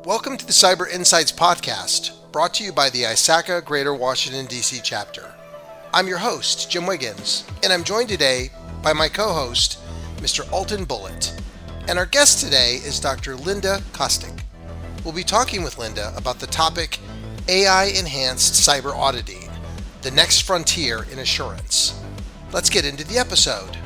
Welcome to the Cyber Insights Podcast, brought to you by the ISACA Greater Washington, D.C. chapter. I'm your host, Jim Wiggins, and I'm joined today by my co-host, Mr. Altan Bulut. And our guest today is Dr. Linda Kostic. We'll be talking with Linda about the topic AI-enhanced cyber auditing, the next frontier in assurance. Let's get into the episode.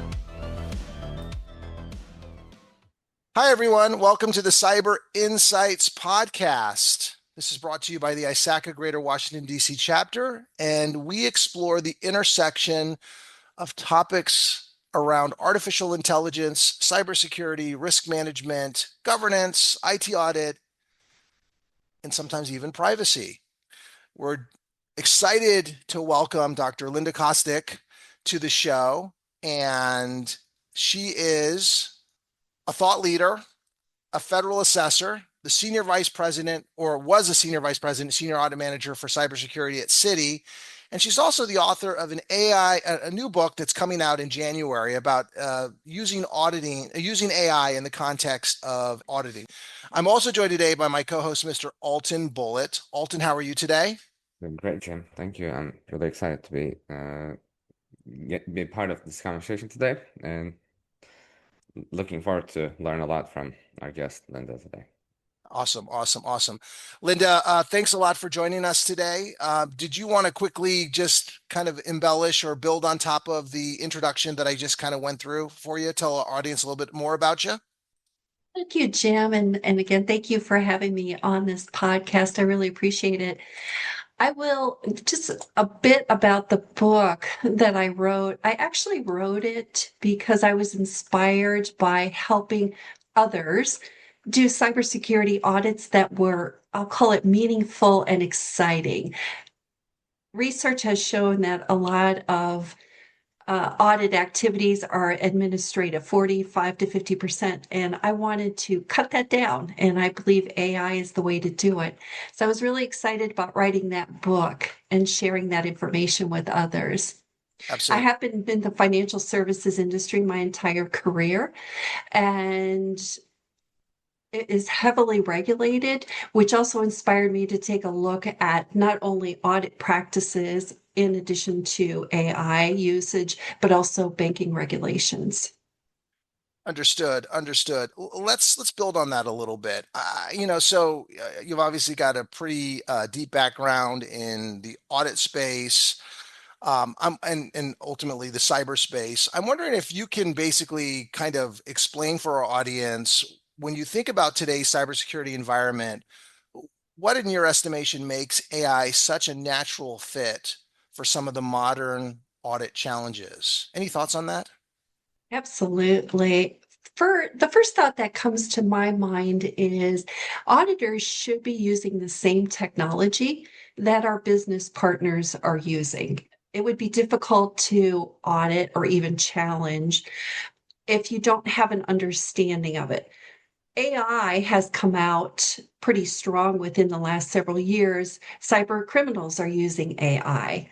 Hi, everyone. Welcome to the Cyber Insights Podcast. This is brought to you by the ISACA Greater Washington, D.C. chapter, and we explore the intersection of topics around artificial intelligence, cybersecurity, risk management, governance, IT audit, and sometimes even privacy. We're excited to welcome Dr. Linda Kostic to the show, and she is a thought leader, a federal assessor, the senior vice president, or was a senior vice president, senior audit manager for cybersecurity at Citi. And she's also the author of a new book that's coming out in January about using AI in the context of auditing. I'm also joined today by my co-host, Mr. Altan Bulut. Altan, how are you today? Great, Jim. Thank you. I'm really excited to be part of this conversation today, and looking forward to learn a lot from our guest Linda today. Awesome. Linda, thanks a lot for joining us today. Did you want to quickly just kind of embellish or build on top of the introduction that I just kind of went through for you, tell our audience a little bit more about you? Thank you, Jim. And again, thank you for having me on this podcast. I really appreciate it. I will just a bit about the book that I wrote. I actually wrote it because I was inspired by helping others do cybersecurity audits that were, I'll call it meaningful and exciting. Research has shown that a lot of audit activities are administrative, 45 to 50%. And I wanted to cut that down. And I believe AI is the way to do it. So I was really excited about writing that book and sharing that information with others. I Absolutely. have been in the financial services industry my entire career, and it is heavily regulated, which also inspired me to take a look at not only audit practices in addition to AI usage, but also banking regulations. Understood. Let's build on that a little bit. So you've obviously got a pretty deep background in the audit space, and ultimately the cyberspace. I'm wondering if you can basically kind of explain for our audience, when you think about today's cybersecurity environment, what in your estimation makes AI such a natural fit for some of the modern audit challenges? Any thoughts on that? Absolutely. For the first thought that comes to my mind is auditors should be using the same technology that our business partners are using. It would be difficult to audit or even challenge if you don't have an understanding of it. AI has come out pretty strong within the last several years. Cyber criminals are using AI.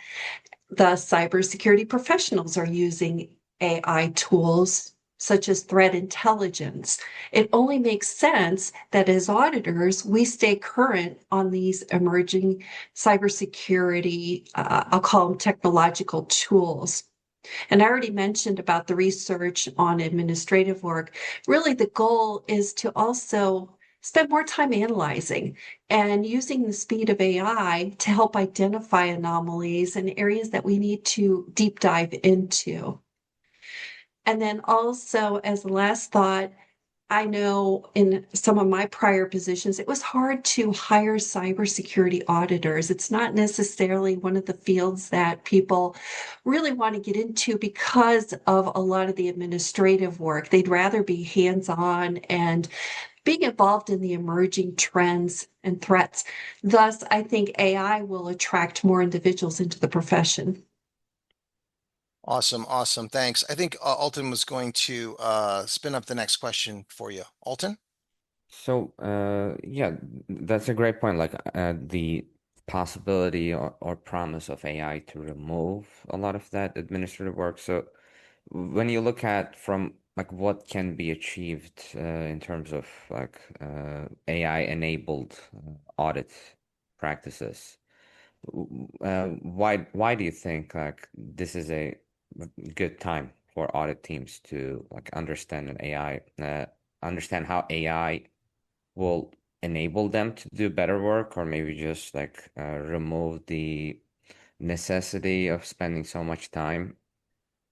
The cybersecurity professionals are using AI tools such as threat intelligence. It only makes sense that as auditors, we stay current on these emerging cybersecurity, I'll call them technological tools. And I already mentioned about the research on administrative work. Really, the goal is to also spend more time analyzing and using the speed of AI to help identify anomalies and areas that we need to deep dive into. And then also, as a last thought, I know in some of my prior positions, it was hard to hire cybersecurity auditors. It's not necessarily one of the fields that people really want to get into because of a lot of the administrative work. They'd rather be hands-on and being involved in the emerging trends and threats. Thus, I think AI will attract more individuals into the profession. Awesome. Thanks. I think Alton was going to spin up the next question for you. Alton? So, yeah, that's a great point. Like, the possibility or promise of AI to remove a lot of that administrative work. So, when you look at from like what can be achieved in terms of like AI-enabled audit practices. Why do you think like this is a good time for audit teams to like understand an AI, understand how AI will enable them to do better work, or maybe just like remove the necessity of spending so much time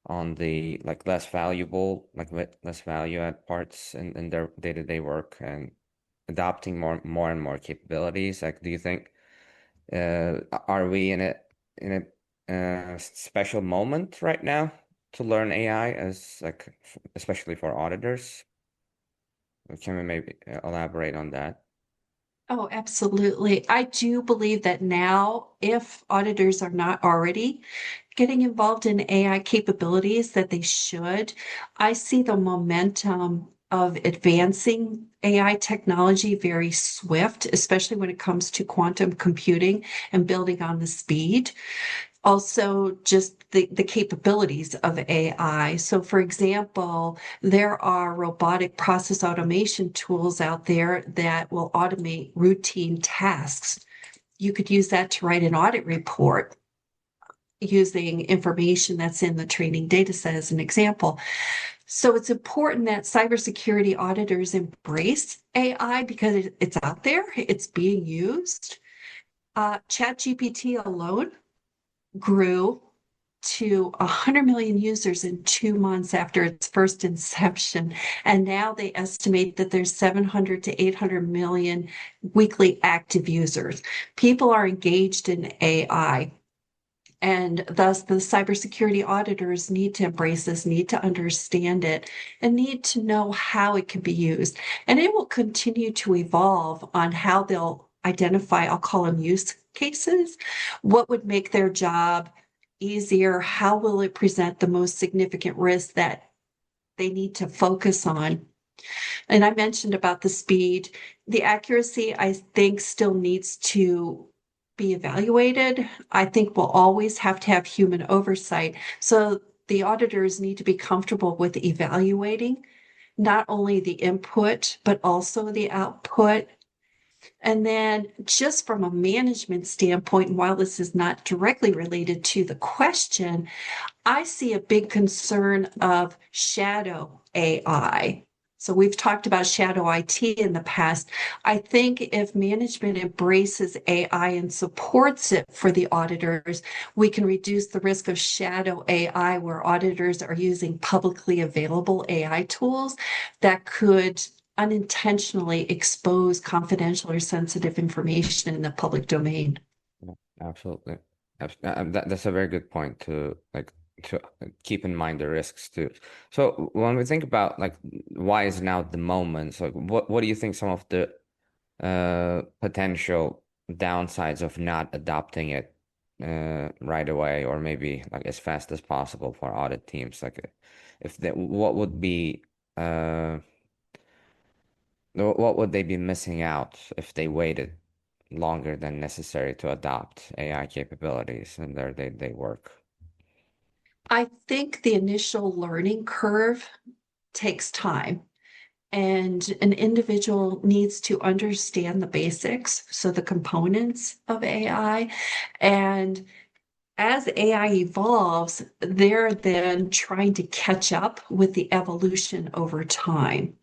on the like less valuable, like less value add parts in their day-to-day work and adopting more and more capabilities? Like, do you think are we in a special moment right now to learn AI as like especially for auditors? Can we maybe elaborate on that? Oh, absolutely. I do believe that now, if auditors are not already getting involved in AI capabilities, that they should. I see the momentum of advancing AI technology very swift, especially when it comes to quantum computing and building on the speed. Also, just the capabilities of AI. So, for example, there are robotic process automation tools out there that will automate routine tasks. You could use that to write an audit report using information that's in the training data set as an example. So it's important that cybersecurity auditors embrace AI because it's out there, it's being used. ChatGPT alone grew to 100 million users in 2 months after its first inception. And now they estimate that there's 700 to 800 million weekly active users. People are engaged in AI. And thus, the cybersecurity auditors need to embrace this, need to understand it, and need to know how it can be used. And it will continue to evolve on how they'll identify, I'll call them use cases. What would make their job easier? How will it present the most significant risk that they need to focus on? And I mentioned about the speed. The accuracy, I think, still needs to be evaluated. I think we'll always have to have human oversight. So the auditors need to be comfortable with evaluating not only the input, but also the output. And then, just from a management standpoint, and while this is not directly related to the question, I see a big concern of shadow AI. So we've talked about shadow IT in the past. I think if management embraces AI and supports it for the auditors, we can reduce the risk of shadow AI where auditors are using publicly available AI tools that could unintentionally expose confidential or sensitive information in the public domain. Yeah, absolutely. That's a very good point to like to keep in mind the risks too. So when we think about like why is now the moment? So what do you think some of the potential downsides of not adopting it right away or maybe like as fast as possible for audit teams? Like if they, what would they be missing out if they waited longer than necessary to adopt AI capabilities in their day-to-day work? I think the initial learning curve takes time, and an individual needs to understand the basics, so the components of AI. And as AI evolves, they're then trying to catch up with the evolution over time.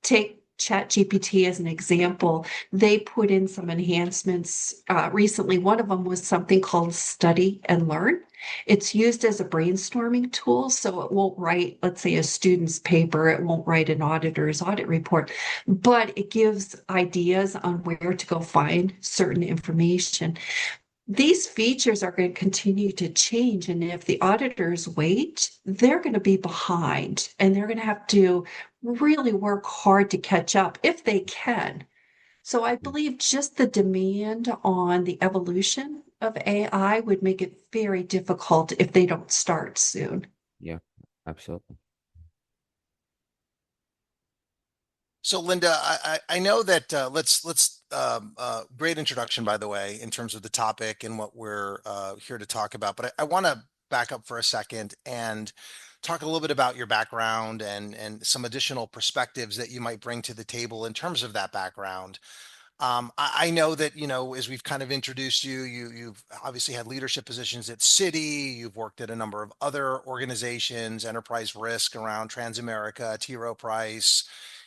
Take ChatGPT as an example. They put in some enhancements recently. One of them was something called Study and Learn. It's used as a brainstorming tool, so it won't write, let's say, a student's paper, it won't write an auditor's audit report, but it gives ideas on where to go find certain information. These features are going to continue to change. And if the auditors wait, they're going to be behind and they're going to have to really work hard to catch up if they can. So I believe just the demand on the evolution of AI would make it very difficult if they don't start soon. Yeah, absolutely. So Linda, I know that let's great introduction, by the way, in terms of the topic and what we're here to talk about. But I want to back up for a second and talk a little bit about your background and some additional perspectives that you might bring to the table in terms of that background. I know that, as we've kind of introduced you, you've obviously had leadership positions at Citi. You've worked at a number of other organizations, enterprise risk around Transamerica, T. Rowe Price,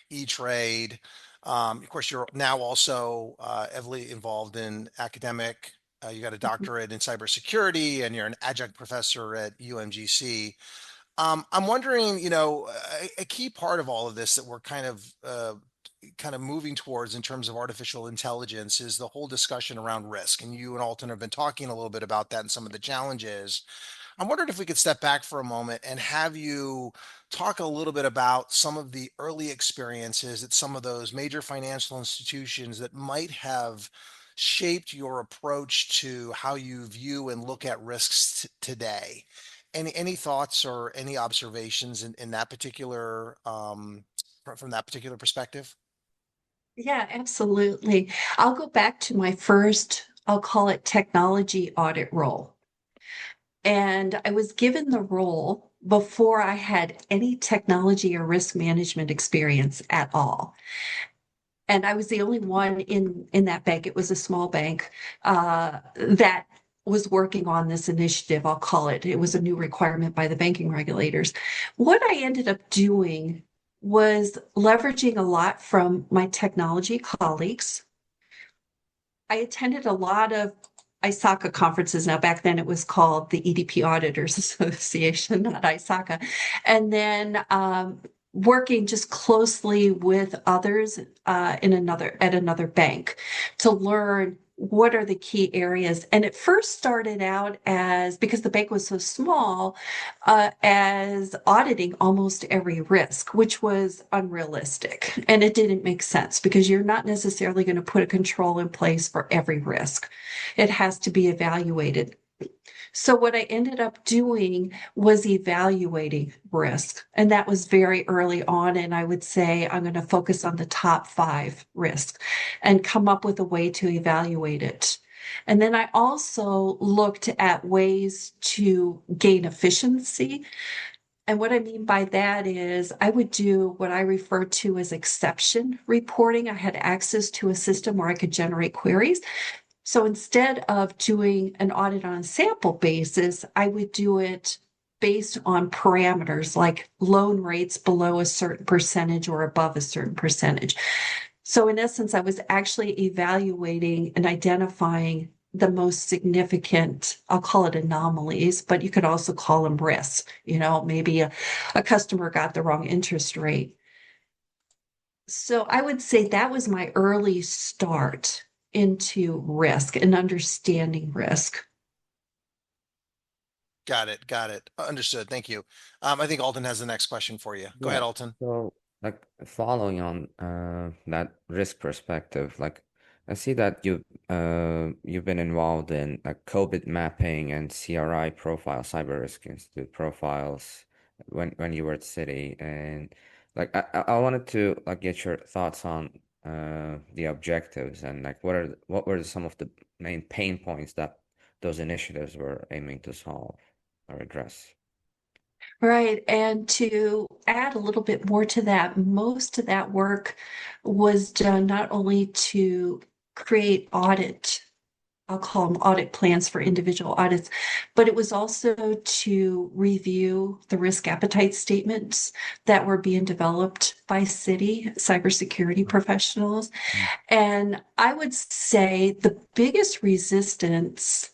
E-Trade. Of course, you're now also heavily involved in academic. You got a doctorate in cybersecurity, and you're an adjunct professor at UMGC. I'm wondering, a key part of all of this that we're kind of moving towards in terms of artificial intelligence is the whole discussion around risk. And you and Altan have been talking a little bit about that and some of the challenges. I'm wondering if we could step back for a moment and have you talk a little bit about some of the early experiences at some of those major financial institutions that might have shaped your approach to how you view and look at risks today. Any thoughts or any observations in that particular from that particular perspective? Yeah, absolutely. I'll go back to my first, I'll call it technology audit role. And I was given the role before I had any technology or risk management experience at all. And I was the only one in that bank. It was a small bank that was working on this initiative. I'll call it. It was a new requirement by the banking regulators. What I ended up doing was leveraging a lot from my technology colleagues. I attended a lot of ISACA conferences. Now, back then it was called the EDP Auditors Association, not ISACA. And then working just closely with others at another bank to learn what are the key areas. And it first started out as, because the bank was so small, as auditing almost every risk, which was unrealistic. And it didn't make sense because you're not necessarily going to put a control in place for every risk. It has to be evaluated. So what I ended up doing was evaluating risk. And that was very early on. And I would say I'm going to focus on the top 5 risks and come up with a way to evaluate it. And then I also looked at ways to gain efficiency. And what I mean by that is I would do what I refer to as exception reporting. I had access to a system where I could generate queries. So instead of doing an audit on a sample basis, I would do it based on parameters like loan rates below a certain percentage or above a certain percentage. So in essence, I was actually evaluating and identifying the most significant, I'll call it anomalies, but you could also call them risks. Maybe a customer got the wrong interest rate. So I would say that was my early start into risk and understanding risk. Got it. Got it. Understood. Thank you. I think Altan has the next question for you. Go ahead, Yeah. Altan. So, like following on that risk perspective, like I see that you've been involved in like COVID mapping and CRI profile, Cyber Risk Institute profiles when you were at Citi, and like I wanted to like get your thoughts on the objectives and like what were some of the main pain points that those initiatives were aiming to solve or address. Right. And to add a little bit more to that, most of that work was done not only to create I'll call them audit plans for individual audits, but it was also to review the risk appetite statements that were being developed by Citi cybersecurity professionals. Mm. And I would say the biggest resistance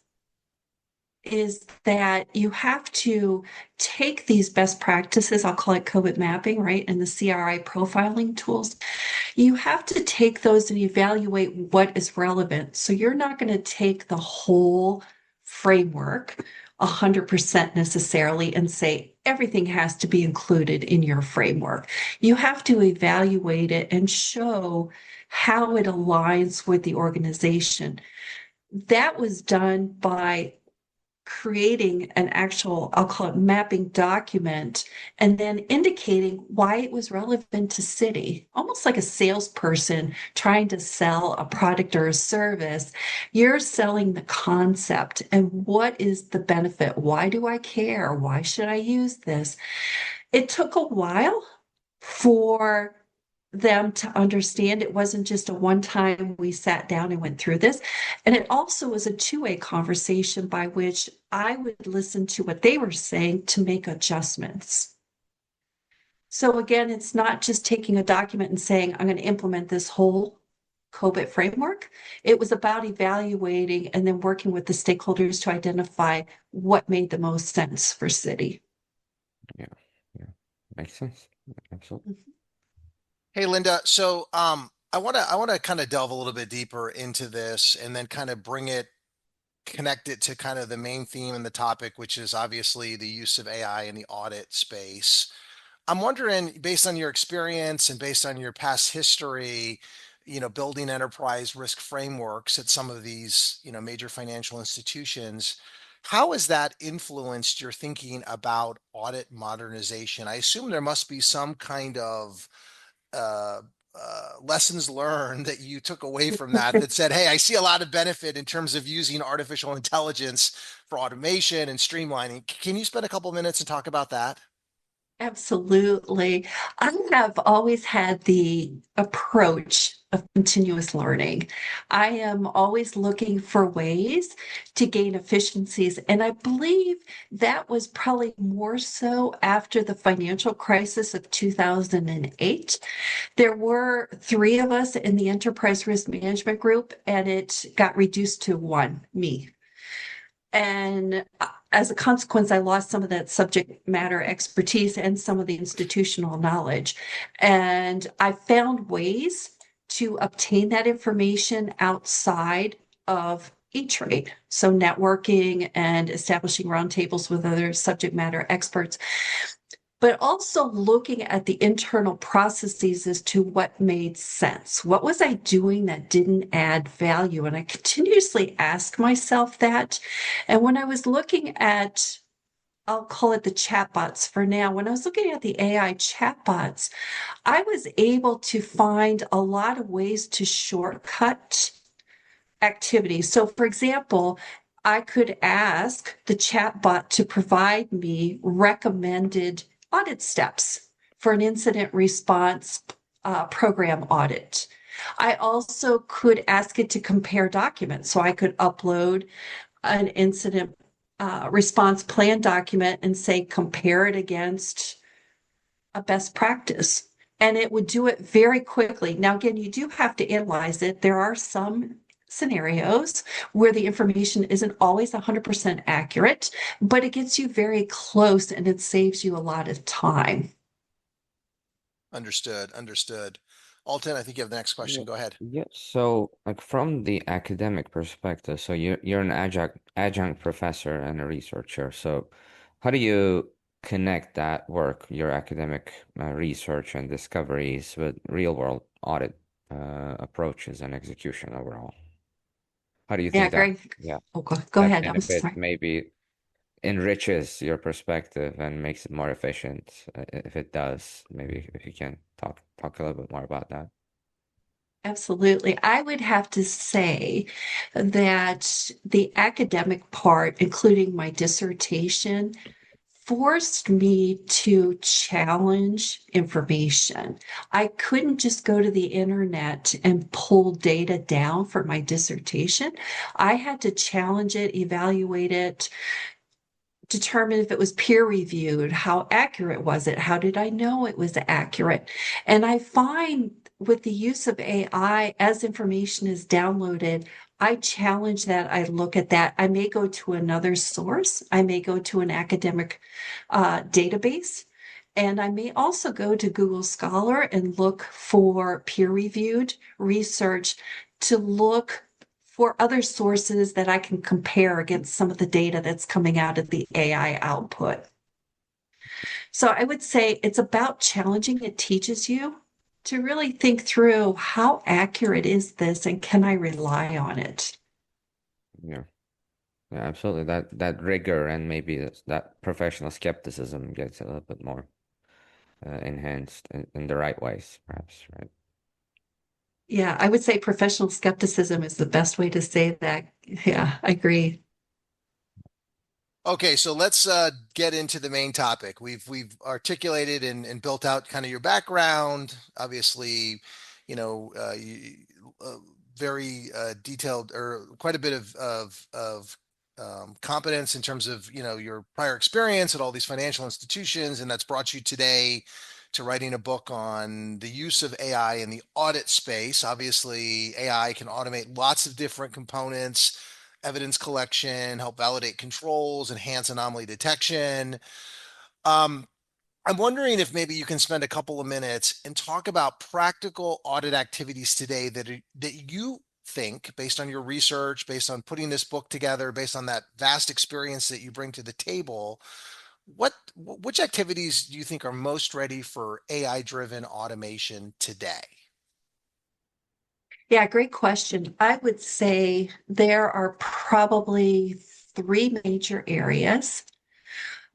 is that you have to take these best practices, I'll call it COVID mapping, right? And the CRI profiling tools. You have to take those and evaluate what is relevant. So you're not going to take the whole framework 100% necessarily and say everything has to be included in your framework. You have to evaluate it and show how it aligns with the organization. That was done by creating an actual, I'll call it mapping document, and then indicating why it was relevant to Citi, almost like a salesperson trying to sell a product or a service. You're selling the concept and what is the benefit? Why do I care? Why should I use this? It took a while for them to understand it wasn't just a one time we sat down and went through this. And it also was a two-way conversation by which I would listen to what they were saying to make adjustments. So again, it's not just taking a document and saying, I'm going to implement this whole COBIT framework. It was about evaluating and then working with the stakeholders to identify what made the most sense for Citi. Yeah, yeah, makes sense. Absolutely. Hey, Linda. So I want to kind of delve a little bit deeper into this and then kind of connect it to kind of the main theme and the topic, which is obviously the use of AI in the audit space. I'm wondering, based on your experience and based on your past history, building enterprise risk frameworks at some of these, major financial institutions, how has that influenced your thinking about audit modernization? I assume there must be some kind of uh, lessons learned that you took away from that said, hey, I see a lot of benefit in terms of using artificial intelligence for automation and streamlining. Can you spend a couple minutes and talk about that? Absolutely. I have always had the approach of continuous learning. I am always looking for ways to gain efficiencies. And I believe that was probably more so after the financial crisis of 2008. There were three of us in the enterprise risk management group, and it got reduced to one, me. And as a consequence, I lost some of that subject matter expertise and some of the institutional knowledge. And I found ways to obtain that information outside of E-Trade. So networking and establishing roundtables with other subject matter experts, but also looking at the internal processes as to what made sense. What was I doing that didn't add value? And I continuously ask myself that. And when I was looking at, I'll call it the chatbots for now. When I was looking at the AI chatbots, I was able to find a lot of ways to shortcut activities. So, for example, I could ask the chatbot to provide me recommended audit steps for an incident response program audit. I also could ask it to compare documents. So I could upload an incident response plan document and say, compare it against a best practice. And it would do it very quickly. Now, again, you do have to analyze it. There are some scenarios where the information isn't always 100% accurate, but it gets you very close and it saves you a lot of time. Understood. Understood. Alton, I think you have the next Yeah, question. Go ahead. yeah. So, like from the academic perspective, so you're an adjunct professor and a researcher. So, how do you connect that work, your academic research and discoveries, with real world audit approaches and execution overall? How do you Yeah, think that, Greg. yeah, Oh, go that ahead. I'm benefit sorry. maybe enriches your perspective and makes it more efficient? If it does, maybe if you can talk a little bit more about that. Absolutely. I would have to say that the academic part, including my dissertation, forced me to challenge information. I couldn't just go to the internet and pull data down for my dissertation. I had to challenge it, evaluate it, determine if it was peer reviewed, how accurate was it, how did I know it was accurate. And I find with the use of AI, as information is downloaded, I challenge that. I look at that. I may go to another source. I may go to an academic database. And I may also go to Google Scholar and look for peer reviewed research to look for other sources that I can compare against some of the data that's coming out of the AI output. So I would say it's about challenging. It teaches you to really think through how accurate is this and can I rely on it? Yeah. Yeah, absolutely. That rigor and maybe that professional skepticism gets a little bit more enhanced in the right ways, perhaps, right? Yeah, I would say professional skepticism is the best way to say that. Yeah, I agree. Okay, so let's get into the main topic. We've articulated and built out kind of your background. Obviously, you, very detailed or quite a bit of competence in terms of your prior experience at all these financial institutions, and that's brought you today to writing a book on the use of AI in the audit space. Obviously, AI can automate lots of different components, evidence collection, help validate controls, enhance anomaly detection. Um, I'm wondering if maybe you can spend a couple of minutes and talk about practical audit activities today that you think, based on your research, based on putting this book together, based on that vast experience that you bring to the table, which activities do you think are most ready for AI-driven automation today? Yeah, great question. I would say there are probably three major areas.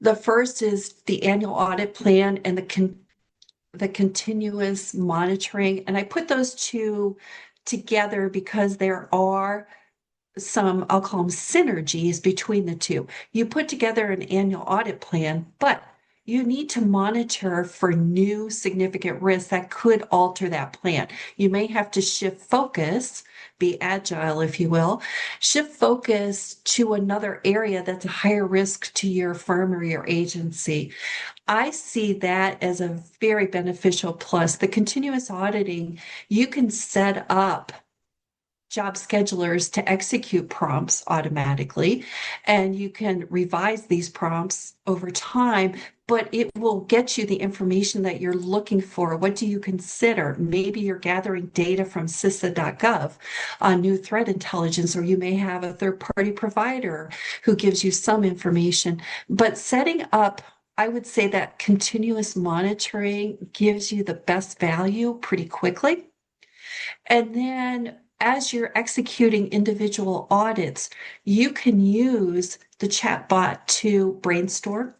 The first is the annual audit plan and the continuous monitoring. And I put those two together because there are some, I'll call them synergies between the two. You put together an annual audit plan, but you need to monitor for new significant risks that could alter that plan. You may have to shift focus, be agile, if you will, shift focus to another area that's a higher risk to your firm or your agency. I see that as a very beneficial plus. The continuous auditing, you can set up job schedulers to execute prompts automatically, and you can revise these prompts over time, but it will get you the information that you're looking for. What do you consider? Maybe you're gathering data from CISA.gov on new threat intelligence, or you may have a third-party provider who gives you some information. But setting up, I would say that continuous monitoring gives you the best value pretty quickly. And then as you're executing individual audits, you can use the chatbot to brainstorm,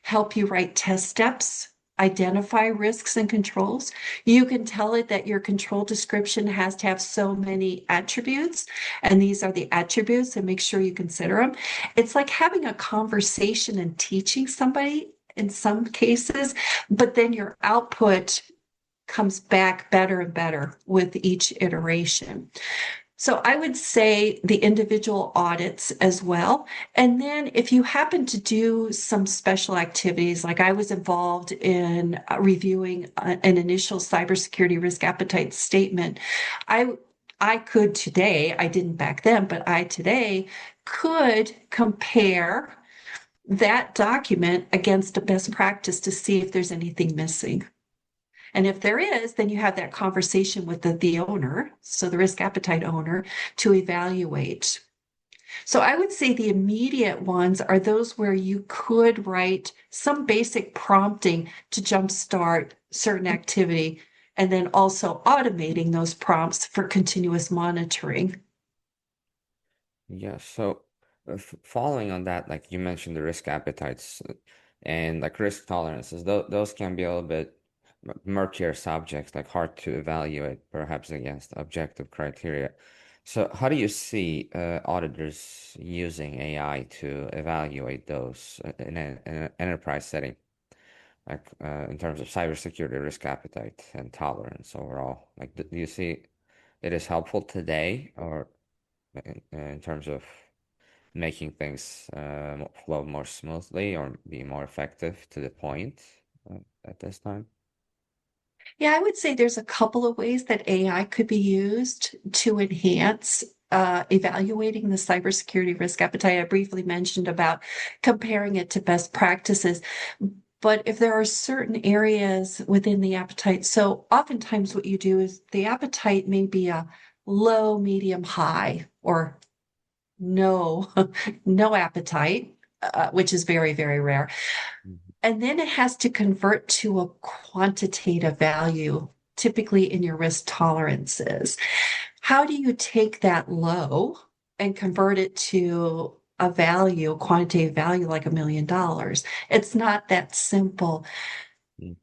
help you write test steps, identify risks and controls. You can tell it that your control description has to have so many attributes, and these are the attributes, and make sure you consider them. It's like having a conversation and teaching somebody in some cases, but then your output comes back better and better with each iteration. So I would say the individual audits as well. And then if you happen to do some special activities, like I was involved in reviewing an initial cybersecurity risk appetite statement, I could today, I didn't back then, but I today could compare that document against a best practice to see if there's anything missing. And if there is, then you have that conversation with the owner, so the risk appetite owner, to evaluate. So I would say the immediate ones are those where you could write some basic prompting to jumpstart certain activity, and then also automating those prompts for continuous monitoring. Yeah, so following on that, like you mentioned the risk appetites and like risk tolerances, those can be a little bit murkier subjects, like hard to evaluate perhaps against objective criteria. So how do you see auditors using AI to evaluate those in an enterprise setting, like in terms of cybersecurity risk appetite and tolerance overall? Like, do you see it is helpful today, or in terms of making things flow more smoothly or be more effective to the point at this time? Yeah, I would say there's a couple of ways that AI could be used to enhance evaluating the cybersecurity risk appetite. I briefly mentioned about comparing it to best practices. But if there are certain areas within the appetite, so oftentimes what you do is the appetite may be a low, medium, high, or no, no appetite, which is very, very rare. And then it has to convert to a quantitative value, typically in your risk tolerances. How do you take that low and convert it to a value, a quantitative value like $1 million. It's not that simple. Mm.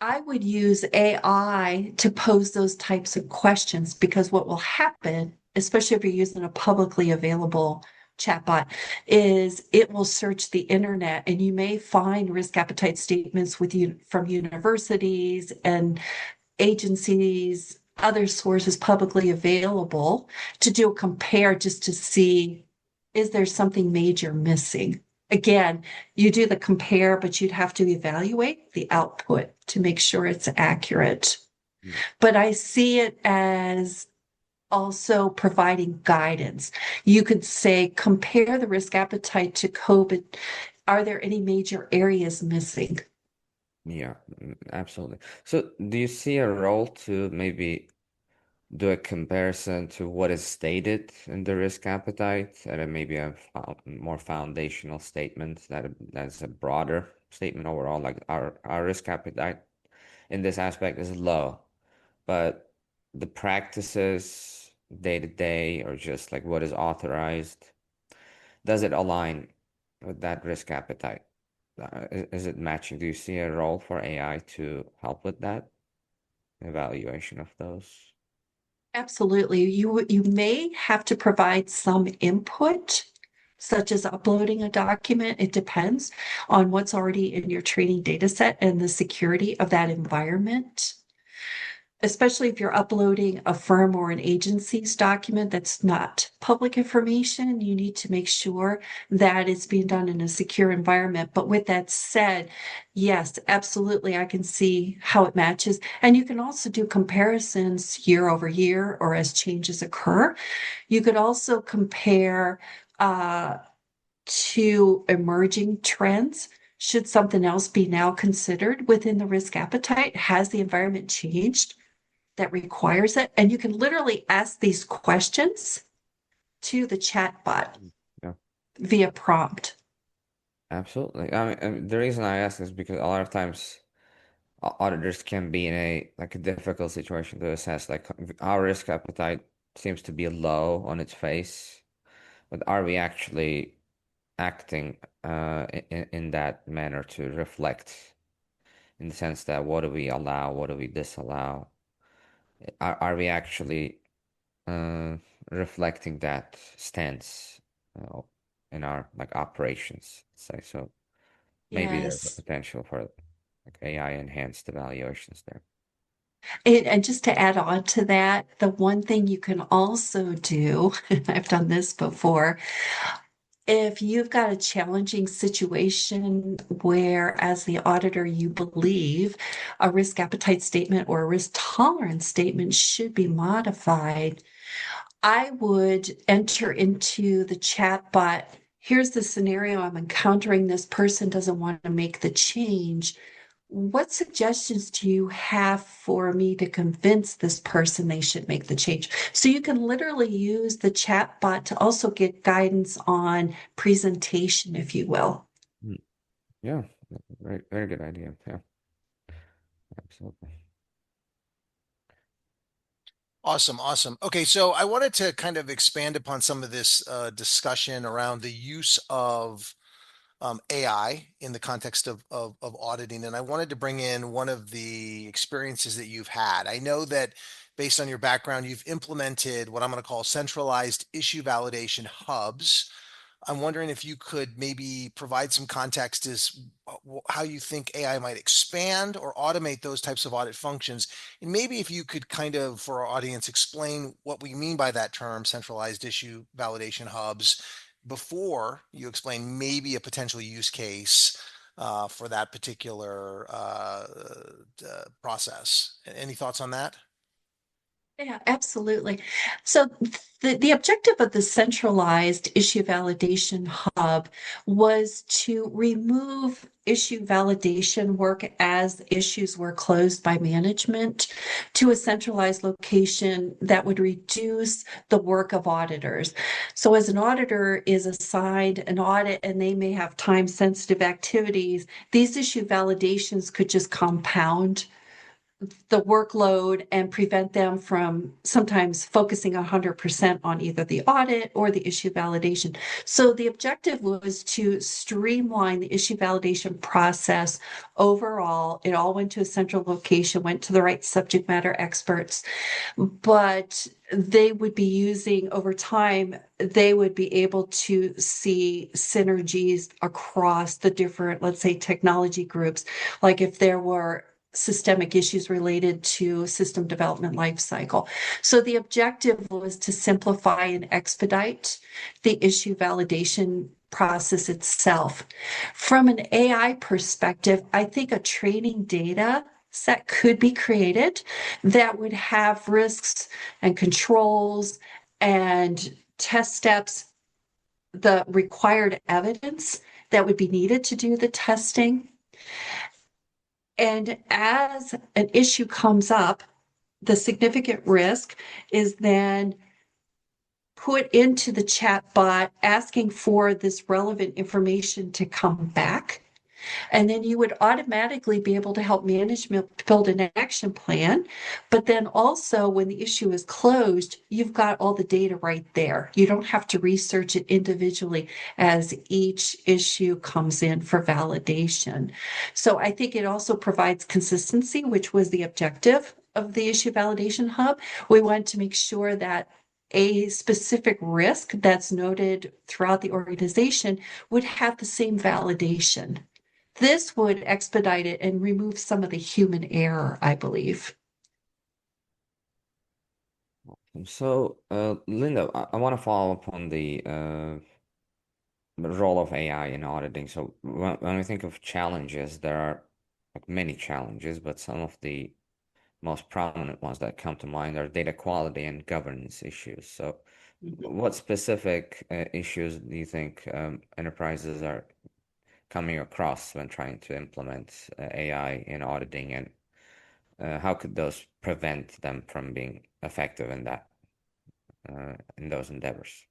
I would use AI to pose those types of questions because what will happen, especially if you're using a publicly available chatbot, is it will search the internet and you may find risk appetite statements with you from universities and agencies, other sources publicly available to do a compare just to see, is there something major missing? Again, you do the compare, but you'd have to evaluate the output to make sure it's accurate. Mm. But I see it as also providing guidance. You could say, compare the risk appetite to COVID. Are there any major areas missing? Yeah, absolutely. So do you see a role to maybe do a comparison to what is stated in the risk appetite and then maybe a more foundational statement that's a broader statement overall, like our risk appetite in this aspect is low, but the practices day to day or just like what is authorized, does it align with that risk appetite? Is it matching? Do you see a role for AI to help with that evaluation of those? Absolutely. You may have to provide some input, such as uploading a document. It depends on what's already in your training data set and the security of that environment. Especially if you're uploading a firm or an agency's document that's not public information, you need to make sure that it's being done in a secure environment. But with that said, yes, absolutely, I can see how it matches. And you can also do comparisons year over year or as changes occur. You could also compare to emerging trends. Should something else be now considered within the risk appetite? Has the environment changed that requires it? And you can literally ask these questions to the chatbot Yeah, via prompt. absolutely. I mean, the reason I ask is because a lot of times auditors can be in a like a difficult situation to assess. Like our risk appetite seems to be low on its face, but are we actually acting in that manner to reflect in the sense that what do we allow, what do we disallow? Are we actually uh, reflecting that stance uh, in our like operations? Say so. Maybe there's a Yes. potential for like AI enhanced evaluations there. And just to add on to that, the one thing you can also do, and I've done this before, if you've got a challenging situation where, as the auditor, you believe a risk appetite statement or a risk tolerance statement should be modified, I would enter into the chat bot. Here's the scenario I'm encountering. This person doesn't want to make the change. What suggestions do you have for me to convince this person they should make the change? So you can literally use the chat bot to also get guidance on presentation, if you will. Mm. Yeah, very very good idea. Yeah, absolutely. Awesome, awesome. Okay, so I wanted to kind of expand upon some of this discussion around the use of AI in the context of auditing. And I wanted to bring in one of the experiences that you've had. I know that based on your background, you've implemented what I'm going to call centralized issue validation hubs. I'm wondering if you could maybe provide some context as how you think AI might expand or automate those types of audit functions. And maybe if you could kind of, for our audience, explain what we mean by that term, centralized issue validation hubs, before you explain maybe a potential use case for that particular process. Any thoughts on that? Yeah, absolutely. So the objective of the centralized issue validation hub was to remove issue validation work as issues were closed by management to a centralized location that would reduce the work of auditors. So as an auditor is assigned an audit and they may have time sensitive activities, these issue validations could just compound the workload and prevent them from sometimes focusing 100% on either the audit or the issue validation. So the objective was to streamline the issue validation process overall. It all went to a central location, went to the right subject matter experts, but they would be using over time, they would be able to see synergies across the different, let's say, technology groups. Like if there were systemic issues related to system development lifecycle. So the objective was to simplify and expedite the issue validation process itself. From an AI perspective, I think a training data set could be created that would have risks and controls and test steps, the required evidence that would be needed to do the testing. And as an issue comes up, the significant risk is then put into the chat bot asking for this relevant information to come back. And then you would automatically be able to help management build an action plan. But then also, when the issue is closed, you've got all the data right there. You don't have to research it individually as each issue comes in for validation. So I think it also provides consistency, which was the objective of the issue validation hub. We want to make sure that a specific risk that's noted throughout the organization would have the same validation. This would expedite it and remove some of the human error, I believe. So, Linda, I want to follow up on the role of AI in auditing. So, when we think of challenges, there are like many challenges, but some of the most prominent ones that come to mind are data quality and governance issues. So, what specific issues do you think enterprises are coming across when trying to implement AI in auditing, and how could those prevent them from being effective in that in those endeavors?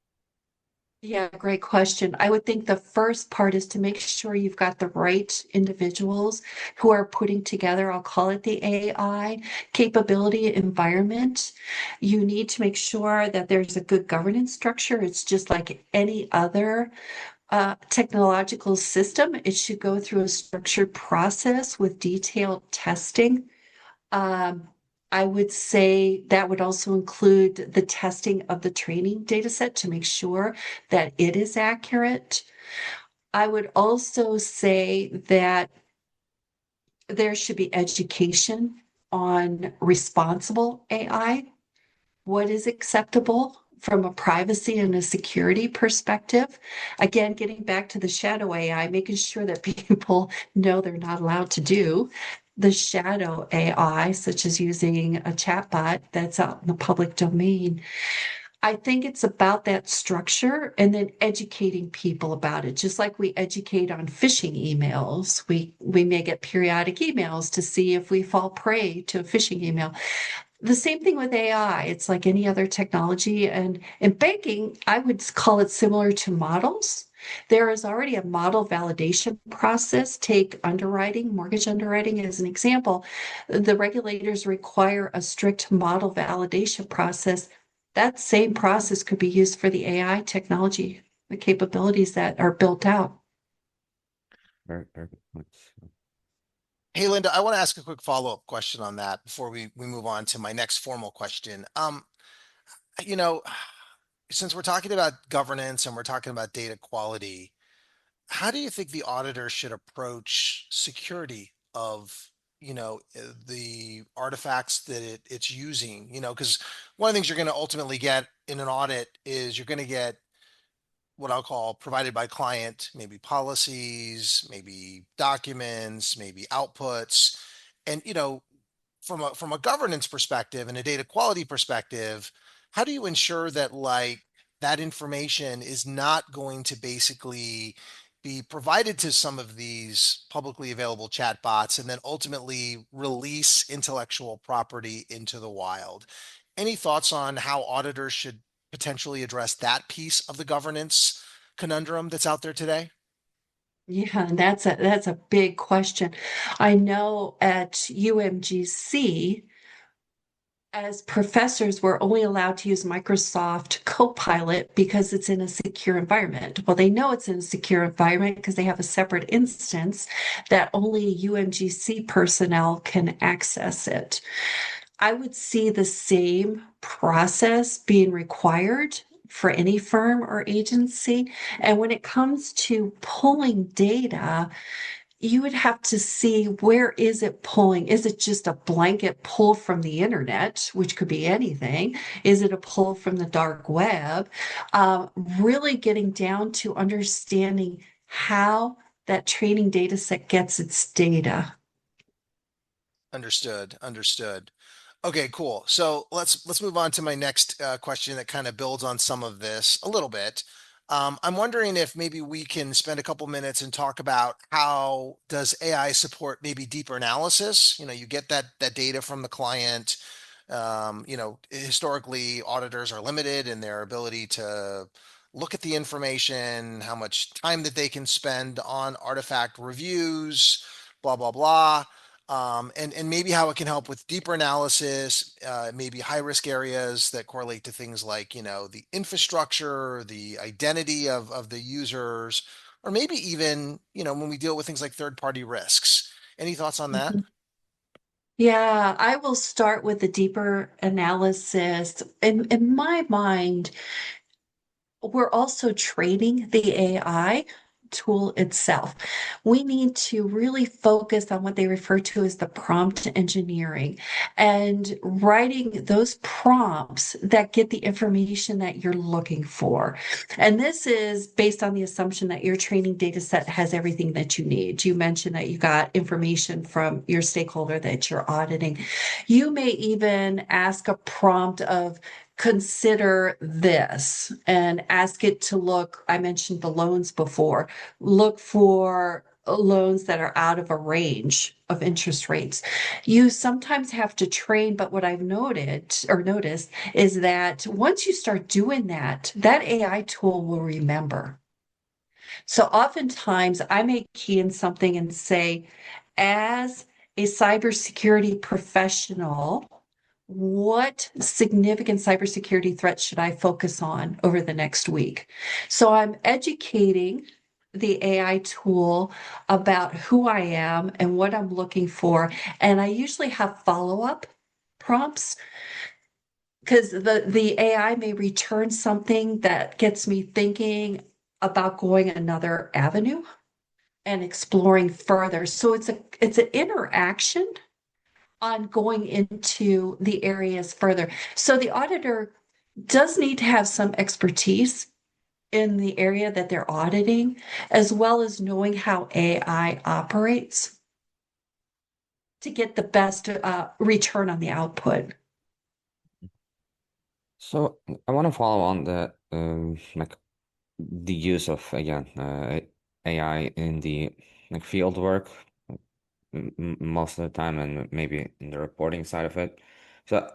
Yeah, great question. I would think the first part is to make sure you've got the right individuals who are putting together, I'll call it the AI capability environment. You need to make sure that there's a good governance structure. It's just like any other technological system. It should go through a structured process with detailed testing. Um, I would say that would also include the testing of the training data set to make sure that it is accurate. I would also say that there should be education on responsible AI. What is acceptable from a privacy and a security perspective? Again, getting back to the shadow AI, making sure that people know they're not allowed to do the shadow AI, such as using a chatbot that's out in the public domain. I think it's about that structure and then educating people about it. Just like we educate on phishing emails, we may get periodic emails to see if we fall prey to a phishing email. The same thing with AI. It's like any other technology. And in banking, I would call it similar to models. There is already a model validation process. Take underwriting, mortgage underwriting as an example. The regulators require a strict model validation process. That same process could be used for the AI technology, the capabilities that are built out. Very good points. Hey, Linda, I want to ask a quick follow-up question on that before we move on to my next formal question. You know, since we're talking about governance and we're talking about data quality, how do you think the auditor should approach security of, the artifacts that it's using? Because one of the things you're going to ultimately get in an audit is you're going to get what I'll call provided by client, maybe policies, maybe documents, maybe outputs. And, from a governance perspective and a data quality perspective, how do you ensure that like that information is not going to basically be provided to some of these publicly available chatbots and then ultimately release intellectual property into the wild? Any thoughts on how auditors should potentially address that piece of the governance conundrum that's out there today? Yeah, and that's a big question. I know at UMGC, as professors, we're only allowed to use Microsoft Copilot because it's in a secure environment. Well, they know it's in a secure environment because they have a separate instance that only UMGC personnel can access it. I would see the same process being required for any firm or agency. And when it comes to pulling data, you would have to see where is it pulling? Is it just a blanket pull from the internet, which could be anything? Is it a pull from the dark web? Really getting down to understanding how that training data set gets its data. Understood. Understood. Okay, cool. So let's move on to my next question that kind of builds on some of this a little bit. I'm wondering if maybe we can spend a couple minutes and talk about how does AI support maybe deeper analysis? You get that data from the client. Historically, auditors are limited in their ability to look at the information, how much time that they can spend on artifact reviews, blah, blah, blah. And maybe how it can help with deeper analysis, maybe high risk areas that correlate to things like, the infrastructure, the identity of the users, or maybe even, when we deal with things like third party risks. Any thoughts on that? Mhm. Yeah, I will start with the deeper analysis. In my mind, we're also training the AI tool itself. We need to really focus on what they refer to as the prompt engineering and writing those prompts that get the information that you're looking for. And this is based on the assumption that your training data set has everything that you need. You mentioned that you got information from your stakeholder that you're auditing. You may even ask a prompt of consider this and ask it to look. I mentioned the loans before. Look for loans that are out of a range of interest rates. You sometimes have to train, but what I've noted or noticed is that once you start doing that, that AI tool will remember. So oftentimes I may key in something and say, as a cybersecurity professional, what significant cybersecurity threats should I focus on over the next week? So I'm educating the AI tool about who I am and what I'm looking for. And I usually have follow-up prompts because the AI may return something that gets me thinking about going another avenue and exploring further. So it's an interaction on going into the areas further. So the auditor does need to have some expertise in the area that they're auditing, as well as knowing how AI operates to get the best return on the output. So I want to follow on the like the use of again AI in the like field work most of the time and maybe in the reporting side of it. So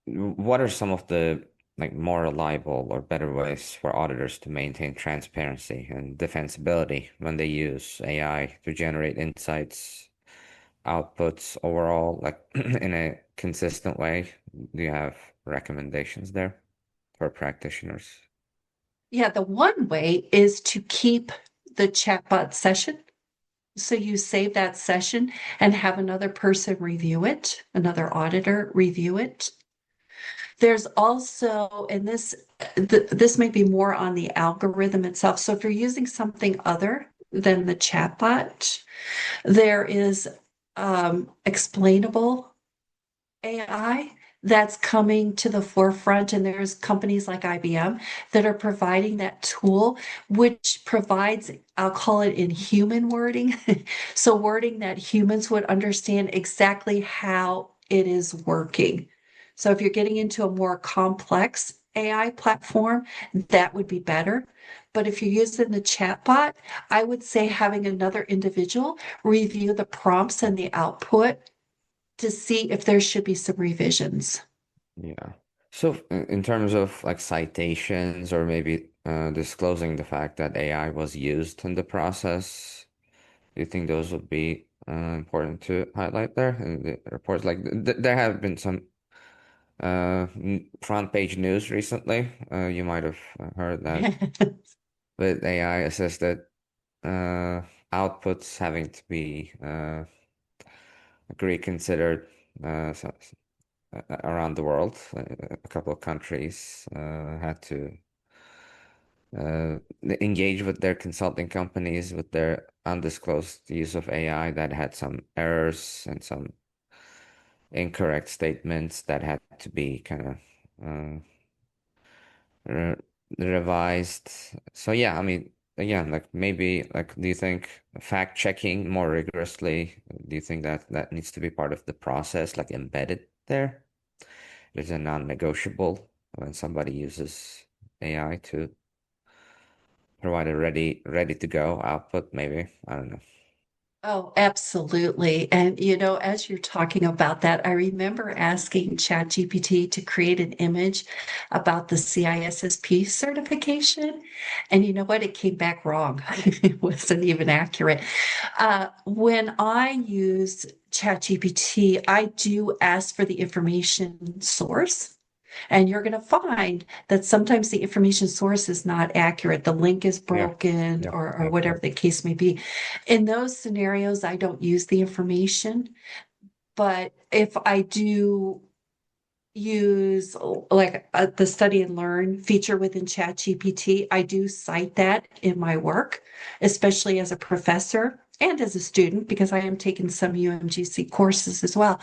what are some of the like more reliable or better ways for auditors to maintain transparency and defensibility when they use AI to generate insights, outputs overall, like in a consistent way? Do you have recommendations there for practitioners? Yeah, the one way is to keep the chatbot session. So you save that session and have another person review it, another auditor review it. There's also, and this may be more on the algorithm itself. So if you're using something other than the chatbot, there is explainable AI that's coming to the forefront, and there's companies like IBM that are providing that tool, which provides, I'll call it in human wording, so wording that humans would understand exactly how it is working. So if you're getting into a more complex AI platform, that would be better. But if you're using the chatbot, I would say having another individual review the prompts and the output to see if there should be some revisions. Yeah. So in terms of like citations or maybe disclosing the fact that AI was used in the process, Do you think those would be important to highlight there in the reports? Like there have been some front page news recently. You might have heard that with AI assisted outputs having to be reconsidered around the world. A couple of countries had to uh, engage with their consulting companies with their undisclosed use of AI that had some errors and some incorrect statements that had to be kind of re revised. So yeah, I mean, again, like maybe like do you think fact checking more rigorously, do you think that that needs to be part of the process, like embedded there? There's a non-negotiable when somebody uses AI to provide a ready to go output, maybe. I don't know. Oh, absolutely. And as you're talking about that, I remember asking ChatGPT to create an image about the CISSP certification. And you know what? It came back wrong. It wasn't even accurate. When I use ChatGPT, I do ask for the information source. And you're going to find that sometimes the information source is not accurate. The link is Yeah. broken Yep. or Yep. whatever Yep. the case may be. In those scenarios, I don't use the information. But if I do use like the study and learn feature within ChatGPT, I do cite that in my work, especially as a professor and as a student, because I am taking some UMGC courses as well.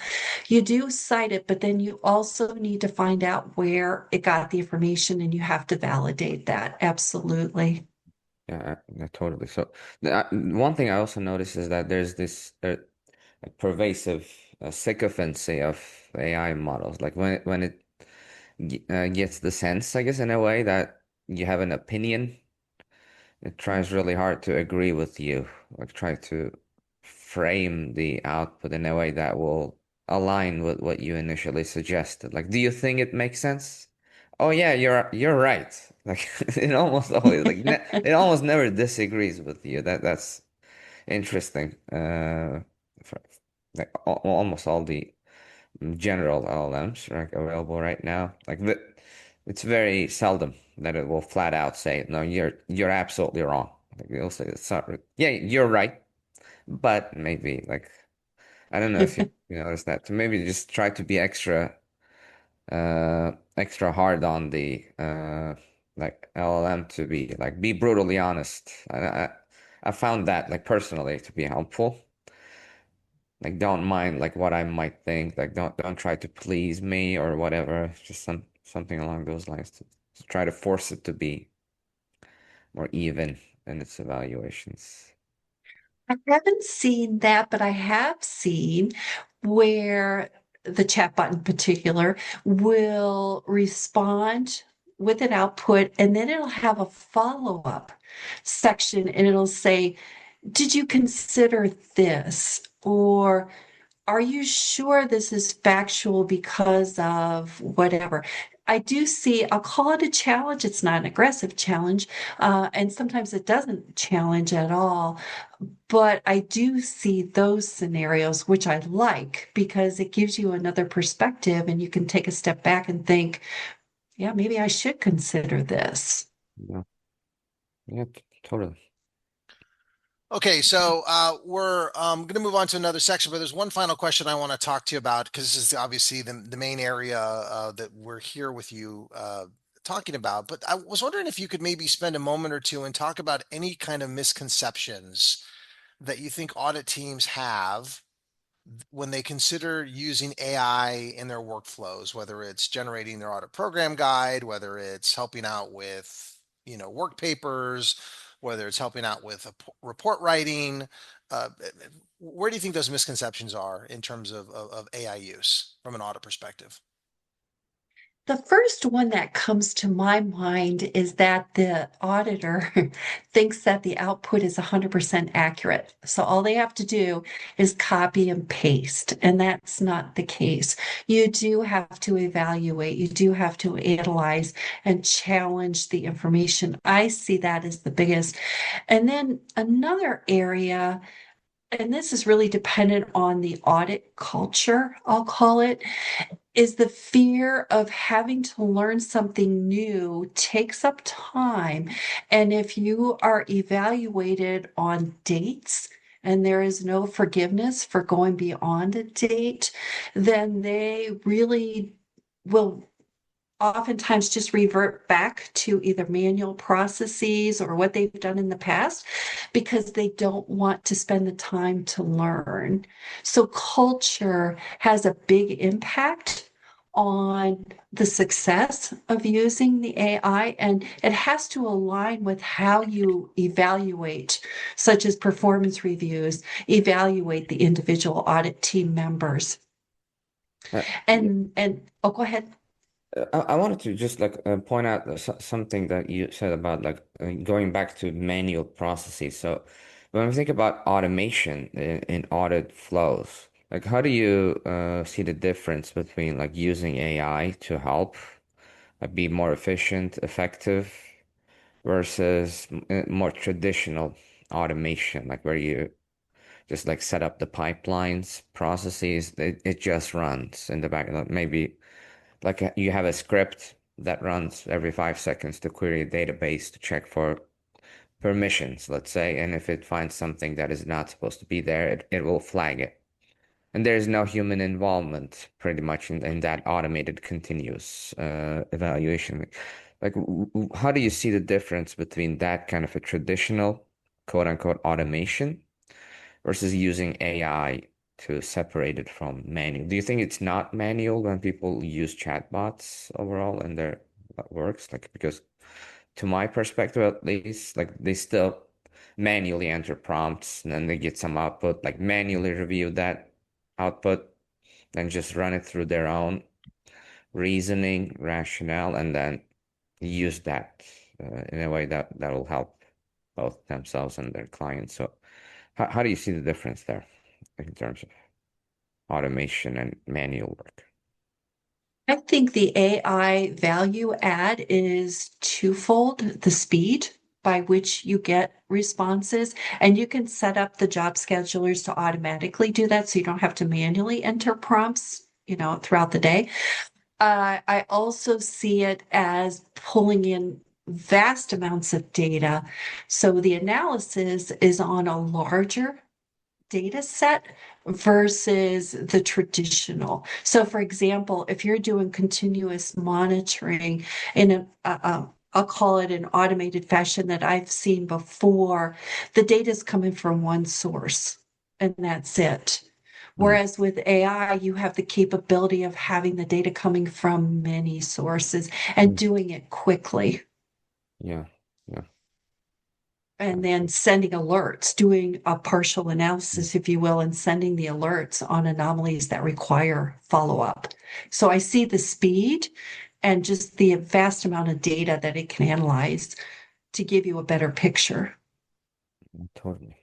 You do cite it, but then you also need to find out where it got the information and you have to validate that. Absolutely. Yeah, totally. So one thing I also noticed is that there's this a pervasive sycophancy of AI models. Like when it gets the sense, I guess, in a way that you have an opinion, it tries really hard to agree with you, like try to frame the output in a way that will align with what you initially suggested. Like, do you think it makes sense? Oh yeah, you're right. Like it almost always like ne it almost never disagrees with you. That's interesting. For, like almost all the general LLMs like available right now. Like it's very seldom that it will flat out say, "No, you're absolutely wrong." Like they'll say, "It's not. Yeah, you're right, but maybe like I don't know if you notice that. So maybe just try to be extra hard on the like LLM to be brutally honest. I found that like personally to be helpful. Like don't mind like what I might think. Like don't try to please me or whatever. Just something along those lines to try to force it to be more even in its evaluations. I haven't seen that, but I have seen where the chatbot in particular will respond with an output and then it'll have a follow-up section and it'll say, did you consider this? Or are you sure this is factual because of whatever? I do see, I'll call it a challenge. It's not an aggressive challenge. And sometimes it doesn't challenge at all. But I do see those scenarios, which I like because it gives you another perspective and you can take a step back and think, yeah, maybe I should consider this. Yeah, yeah, totally. Okay, so we're going to move on to another section, but there's one final question I want to talk to you about because this is obviously the main area that we're here with you talking about. But I was wondering if you could maybe spend a moment or two and talk about any kind of misconceptions that you think audit teams have when they consider using AI in their workflows, whether it's generating their audit program guide, whether it's helping out with, work papers, whether it's helping out with a report writing, uh, where do you think those misconceptions are in terms of AI use from an audit perspective? The first one that comes to my mind is that the auditor thinks that the output is 100% accurate. So all they have to do is copy and paste, and that's not the case. You do have to evaluate, you do have to analyze and challenge the information. I see that as the biggest. And then another area. and this is really dependent on the audit culture, I'll call it, is the fear of having to learn something new takes up time. And if you are evaluated on dates and there is no forgiveness for going beyond a date, then they really will oftentimes just revert back to either manual processes or what they've done in the past because they don't want to spend the time to learn. So culture has a big impact on the success of using the AI, and it has to align with how you evaluate, such as performance reviews, evaluate the individual audit team members. Uh, And oh, go ahead. I wanted to just point out something that you said about going back to manual processes. So when we think about automation in audit flows, like how do you see the difference between like using AI to help be more efficient, effective versus more traditional automation, like where you just like set up the pipelines, processes, it just runs in the back. Maybe like you have a script that runs every 5 seconds to query a database to check for permissions, let's say, and if it finds something that is not supposed to be there, it will flag it. And there is no human involvement pretty much in that automated continuous evaluation. Like, how do you see the difference between that kind of a traditional quote unquote automation versus using AI to separate it from manual? Do you think it's not manual when people use chatbots overall in their works? Like, because to my perspective at least, like they still manually enter prompts and then they get some output, like manually review that output, then just run it through their own reasoning, rationale, and then use that in a way that will help both themselves and their clients. So how do you see the difference there in terms of automation and manual work? I think the AI value add is twofold, the speed by which you get responses, and you can set up the job schedulers to automatically do that so you don't have to manually enter prompts, throughout the day. I also see it as pulling in vast amounts of data. So the analysis is on a larger data set versus the traditional. So, for example, if you're doing continuous monitoring in I'll call it an automated fashion that I've seen before, the data is coming from one source and that's it. Mm, Whereas with AI, you have the capability of having the data coming from many sources and mm. doing it quickly. Yeah, yeah. And then sending alerts, doing a partial Mm. analysis, if you will, and sending the alerts on anomalies that require follow up. So I see the speed and just the vast amount of data that it can analyze to give you a better picture. Totally.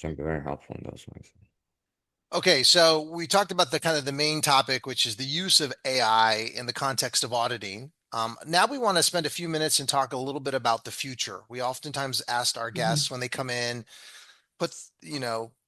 Can be very helpful in those ways. Okay, so we talked about the kind of the main topic, which is the use of AI in the context of auditing. Now we want to spend a few minutes and talk a little bit about the future. We oftentimes ask our Mhm. guests when they come in, put,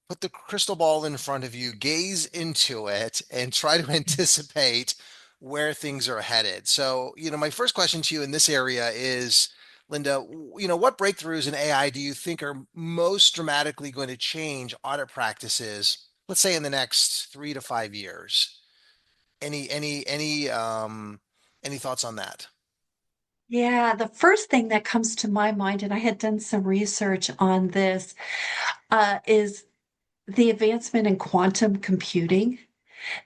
put the crystal ball in front of you, gaze into it, and try to anticipate where things are headed. So, my first question to you in this area is, Linda, what breakthroughs in AI do you think are most dramatically going to change audit practices, let's say in the next 3 to 5 years? Any thoughts on that? Yeah, the first thing that comes to my mind, and I had done some research on this, is the advancement in quantum computing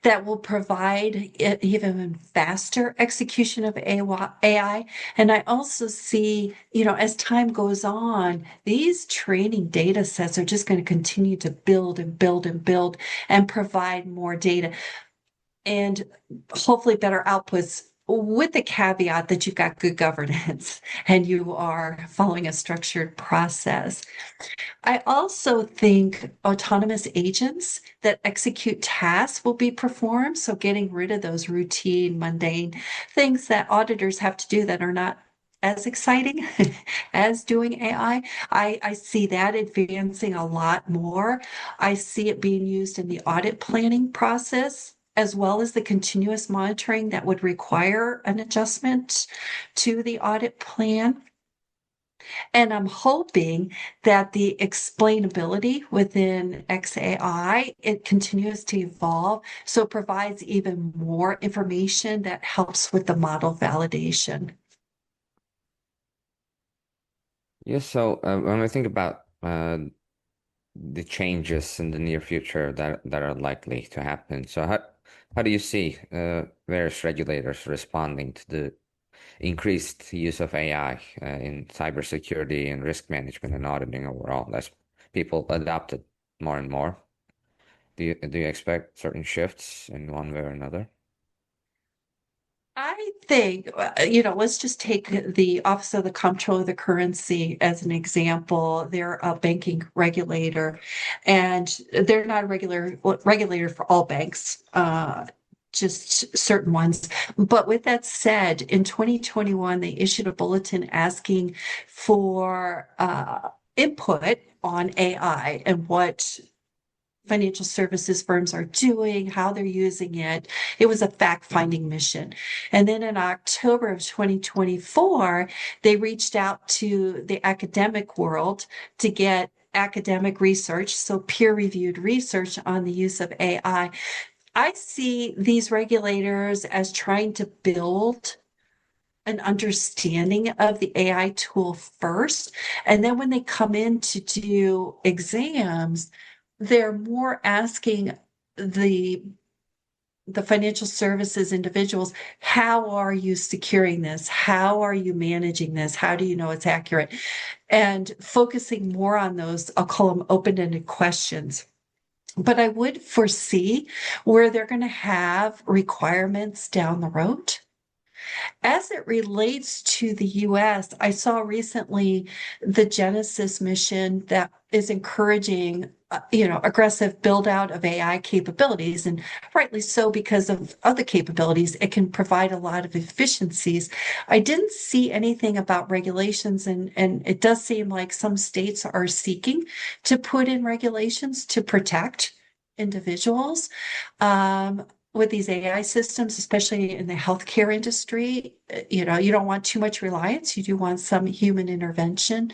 that will provide even faster execution of AI. And I also see, as time goes on, these training data sets are just going to continue to build and build and build and provide more data and hopefully better outputs with the caveat that you've got good governance and you are following a structured process. I also think autonomous agents that execute tasks will be performed. So getting rid of those routine, mundane things that auditors have to do that are not as exciting as doing AI. I see that advancing a lot more. I see it being used in the audit planning process, as well as the continuous monitoring that would require an adjustment to the audit plan. And I'm hoping that the explainability within XAI, it continues to evolve. So it provides even more information that helps with the model validation. Yes, so when we think about the changes in the near future that are likely to happen, so how do you see various regulators responding to the increased use of AI in cybersecurity and risk management and auditing overall as people adopt it more and more? Do you expect certain shifts in one way or another? I think, let's just take the Office of the Comptroller of the Currency as an example. They're a banking regulator, and they're not a regulator for all banks, just certain ones. But with that said, in 2021, they issued a bulletin asking for input on AI and what financial services firms are doing, how they're using it. It was a fact-finding mission. And then in October of 2024, they reached out to the academic world to get academic research, so peer-reviewed research on the use of AI. I see these regulators as trying to build an understanding of the AI tool first. And then when they come in to do exams, they're more asking the the financial services individuals, how are you securing this? How are you managing this? How do you know it's accurate? And focusing more on those, I'll call them open-ended questions. But I would foresee where they're going to have requirements down the road. As it relates to the US, I saw recently the Genesis mission that is encouraging, aggressive build out of AI capabilities, and rightly so because of other capabilities. It can provide a lot of efficiencies. I didn't see anything about regulations, and it does seem like some states are seeking to put in regulations to protect individuals. With these AI systems, especially in the healthcare industry, you don't want too much reliance. You do want some human intervention,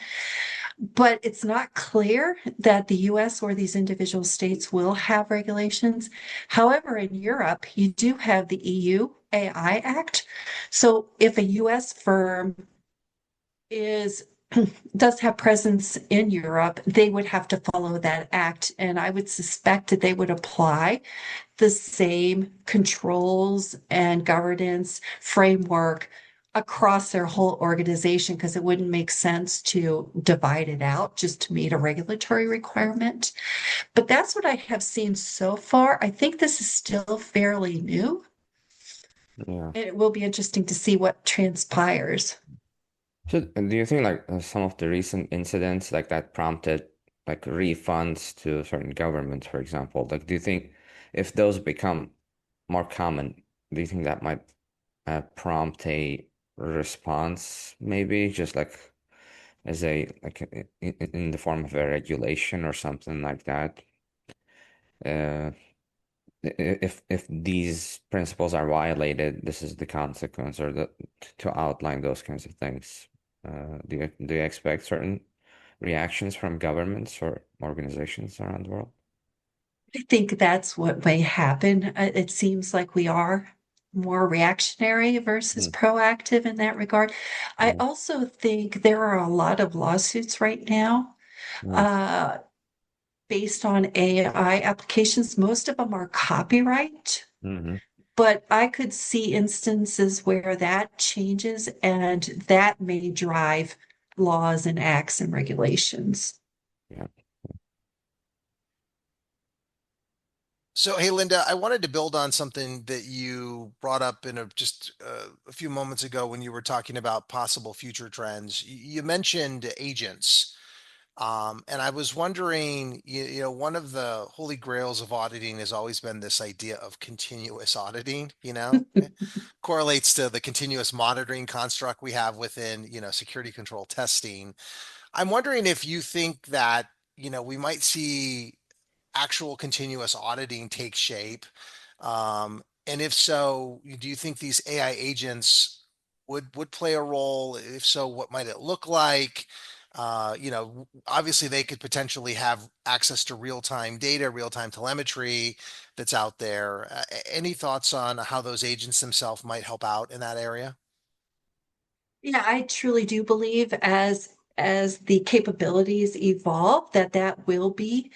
but it's not clear that the US or these individual states will have regulations. However, in Europe, you do have the EU AI Act. So if a US firm is does have presence in Europe, they would have to follow that act. And I would suspect that they would apply the same controls and governance framework across their whole organization because it wouldn't make sense to divide it out just to meet a regulatory requirement. But that's what I have seen so far. I think this is still fairly new, Yeah. and it will be interesting to see what transpires. So, do you think like some of the recent incidents like that prompted like refunds to certain governments, for example? Like, do you think if those become more common, do you think that might prompt a response, maybe just like as a like in the form of a regulation or something like that? Uh, if these principles are violated, this is the consequence, or to outline those kinds of things. Do you expect certain reactions from governments or organizations around the world? I think that's what may happen. It seems like we are more reactionary versus Mm, proactive in that regard. I mm, also think there are a lot of lawsuits right now mm, uh, based on AI applications. Most of them are copyright, mhm. but I could see instances where that changes and that may drive laws and acts and regulations. Yeah. So, hey, Linda, I wanted to build on something that you brought up in just a few moments ago when you were talking about possible future trends. You mentioned agents. And I was wondering, one of the holy grails of auditing has always been this idea of continuous auditing, correlates to the continuous monitoring construct we have within, security control testing. I'm wondering if you think that, we might see actual continuous auditing take shape. And if so, do you think these AI agents would play a role? If so, what might it look like? Obviously they could potentially have access to real-time data, real-time telemetry that's out there. Any thoughts on how those agents themselves might help out in that area? Yeah, I truly do believe as the capabilities evolve that that will be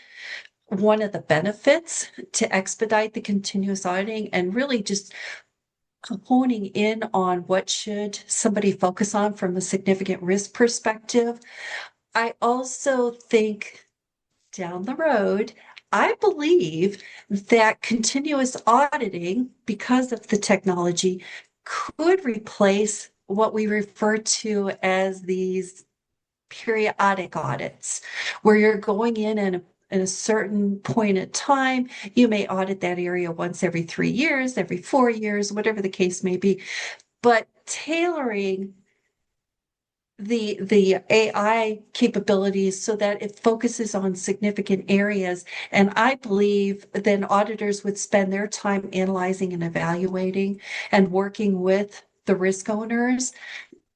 one of the benefits to expedite the continuous auditing and really just honing in on what should somebody focus on from a significant risk perspective. I also think down the road, I believe that continuous auditing, because of the technology, could replace what we refer to as these periodic audits, where you're going in and at a certain point in time, you may audit that area once every 3 years, every 4 years, whatever the case may be. But tailoring the AI capabilities so that it focuses on significant areas. And I believe then auditors would spend their time analyzing and evaluating and working with the risk owners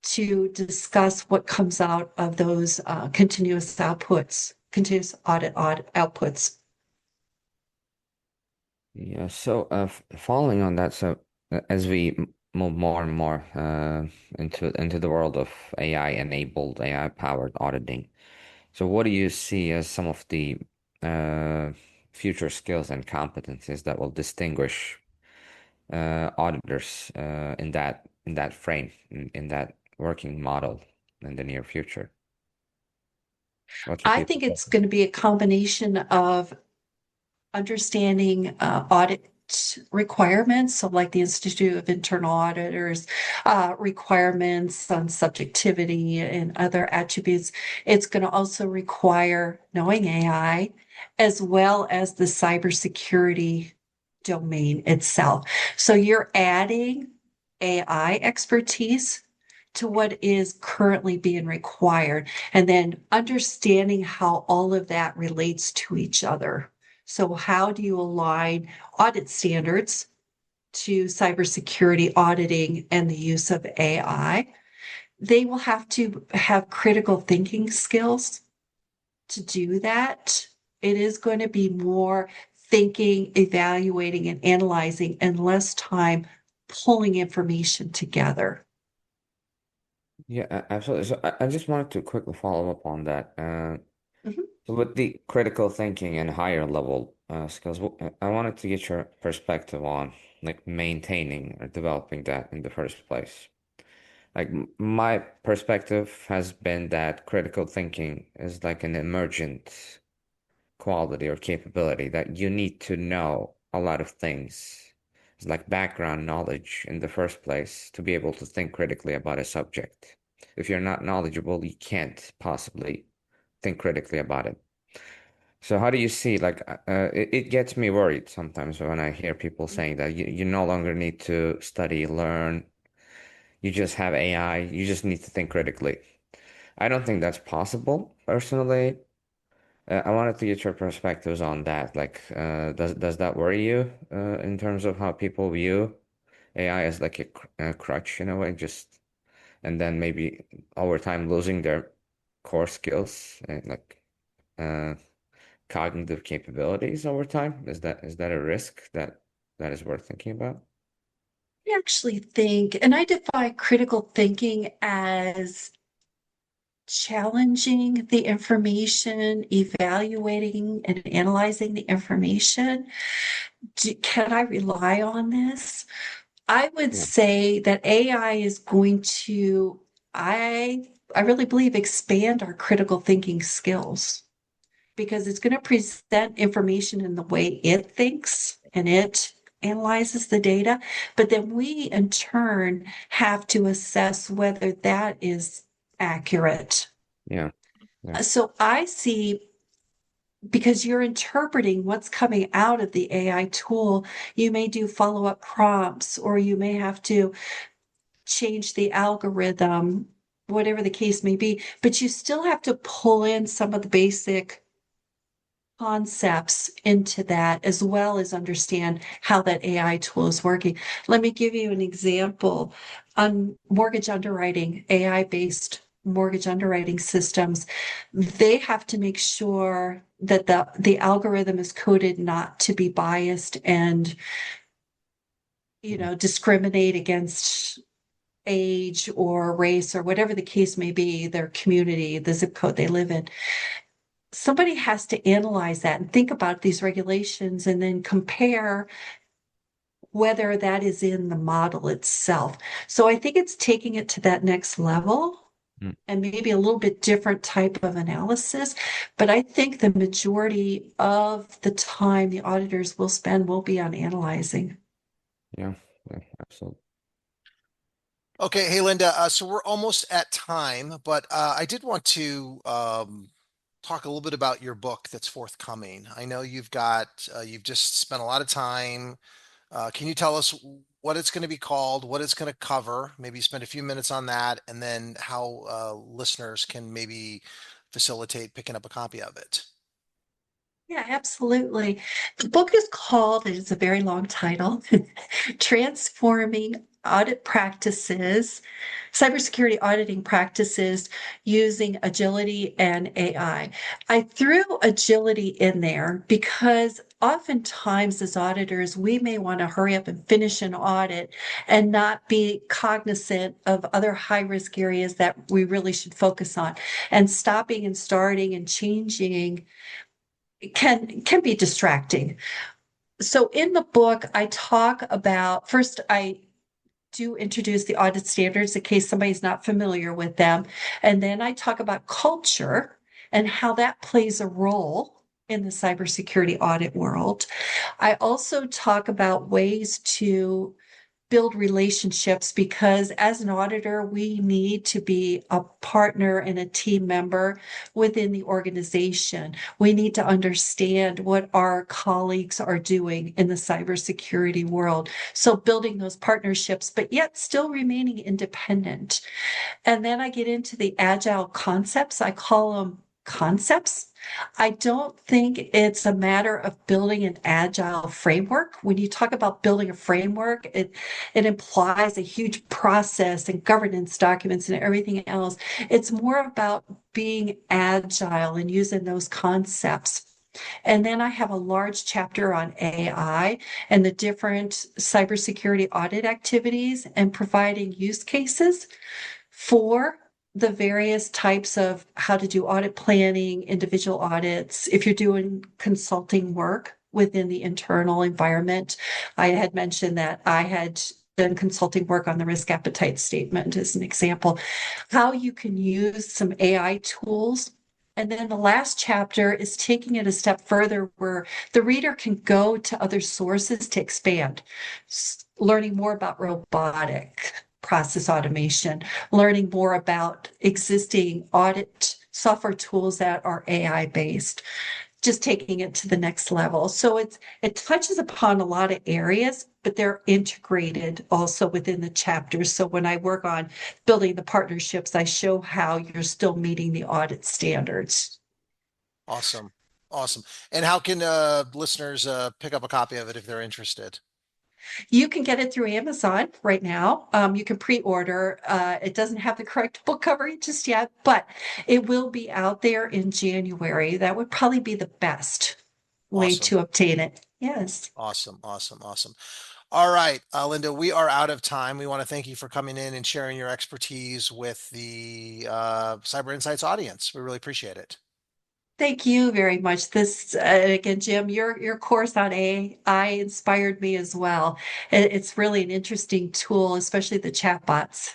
to discuss what comes out of those continuous audit outputs. Yeah, so following on that, so as we move more and more into the world of AI enabled, AI powered auditing, so what do you see as some of the uh, future skills and competencies that will distinguish auditors in that frame, in that working model in the near future? What should I people think it's focus? going to be a combination of understanding audit requirements, so like the Institute of Internal Auditors requirements on subjectivity and other attributes. It's going to also require knowing AI as well as the cybersecurity domain itself. So you're adding AI expertise to what is currently being required, and then understanding how all of that relates to each other. So, how do you align audit standards to cybersecurity auditing and the use of AI? They will have to have critical thinking skills to do that. It is going to be more thinking, evaluating, and analyzing, and less time pulling information together. Yeah, absolutely. So I just wanted to quickly follow up on that. Mhm. So with the critical thinking and higher level skills, I wanted to get your perspective on like maintaining or developing that in the first place. Like my perspective has been that critical thinking is like an emergent quality or capability that you need to know a lot of things. It's like background knowledge in the first place to be able to think critically about a subject. If you're not knowledgeable, you can't possibly think critically about it. So how do you see like it gets me worried sometimes when I hear people saying that you no longer need to study, learn, you just have AI, you just need to think critically. I don't think that's possible personally. I wanted to get your perspectives on that. Like, does that worry you in terms of how people view AI as like a crutch in a way, just and then maybe over time losing their core skills and like uh, cognitive capabilities over time? Is that a risk that is worth thinking about? I actually think, and I define critical thinking as challenging the information, evaluating and analyzing the information. Can I rely on this? I would Yeah. say that AI is going to, I really believe, expand our critical thinking skills because it's going to present information in the way it thinks and it analyzes the data. But then we, in turn, have to assess whether that is accurate. Yeah. Yeah. So I see, because you're interpreting what's coming out of the AI tool, you may do follow-up prompts, or you may have to change the algorithm, whatever the case may be, but you still have to pull in some of the basic concepts into that, as well as understand how that AI tool is working. Let me give you an example. On mortgage underwriting, AI-based mortgage underwriting systems, they have to make sure that the algorithm is coded not to be biased and, discriminate against age or race or whatever the case may be, their community, the zip code they live in. Somebody has to analyze that and think about these regulations and then compare whether that is in the model itself. So I think it's taking it to that next level Mm. and maybe a little bit different type of analysis. But I think the majority of the time the auditors will spend will be on analyzing. Yeah, yeah, absolutely. Okay, hey Linda. So we're almost at time, but I did want to talk a little bit about your book that's forthcoming. I know you've just spent a lot of time. Can you tell us what it's going to be called, what it's going to cover? Maybe spend a few minutes on that, and then how listeners can maybe facilitate picking up a copy of it. Yeah, absolutely. The book is called, it's a very long title, Transforming Audit Practices, Cybersecurity Auditing Practices Using Agility and AI. I threw agility in there because oftentimes as auditors, we may want to hurry up and finish an audit and not be cognizant of other high risk areas that we really should focus on. And stopping and starting and changing can be distracting. So in the book, I talk about, first, I do introduce the audit standards in case somebody's not familiar with them. And then I talk about culture and how that plays a role in the cybersecurity audit world. I also talk about ways to build relationships, because as an auditor, we need to be a partner and a team member within the organization. We need to understand what our colleagues are doing in the cybersecurity world. So building those partnerships, but yet still remaining independent. And then I get into the agile concepts. I call them concepts. I don't think it's a matter of building an agile framework. When you talk about building a framework, it implies a huge process and governance documents and everything else. It's more about being agile and using those concepts. And then I have a large chapter on AI and the different cybersecurity audit activities and providing use cases for the various types of how to do audit planning, individual audits. If you're doing consulting work within the internal environment, I had mentioned that I had done consulting work on the risk appetite statement as an example, how you can use some AI tools. And then the last chapter is taking it a step further where the reader can go to other sources to expand, learning more about robotic process automation, learning more about existing audit software tools that are AI based, just taking it to the next level. So it touches upon a lot of areas, but they're integrated also within the chapters. So when I work on building the partnerships, I show how you're still meeting the audit standards. Awesome. Awesome. And how can listeners pick up a copy of it if they're interested? You can get it through Amazon right now. You can pre-order. It doesn't have the correct book cover just yet, but it will be out there in January. That would probably be the best way Awesome. to obtain it. Yes. Awesome. Awesome. Awesome. All right, Linda, we are out of time. We want to thank you for coming in and sharing your expertise with the Cyber Insights audience. We really appreciate it. Thank you very much. This again, Jim, your course on AI inspired me as well. It's really an interesting tool, especially the chatbots.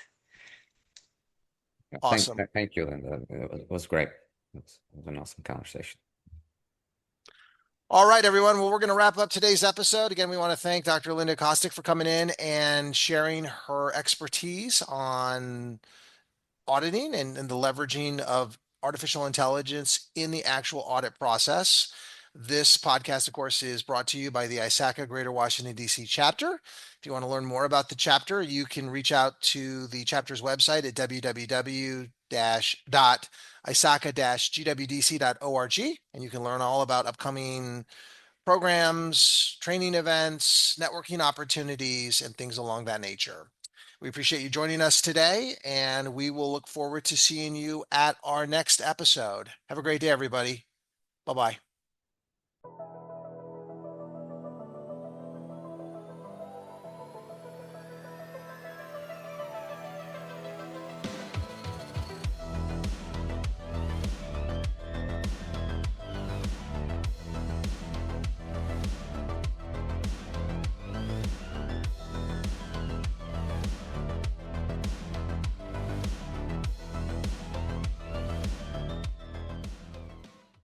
Yeah, Awesome. thank you, Linda. It was great. It was an awesome conversation. All right, everyone. Well, we're going to wrap up today's episode. Again, we want to thank Dr. Linda Kostic for coming in and sharing her expertise on auditing and the leveraging of artificial intelligence in the actual audit process. This podcast, of course, is brought to you by the ISACA Greater Washington, D.C. chapter. If you want to learn more about the chapter, you can reach out to the chapter's website at www.isaca-gwdc.org, and you can learn all about upcoming programs, training events, networking opportunities, and things along that nature. We appreciate you joining us today, and we will look forward to seeing you at our next episode. Have a great day, everybody. Bye-bye.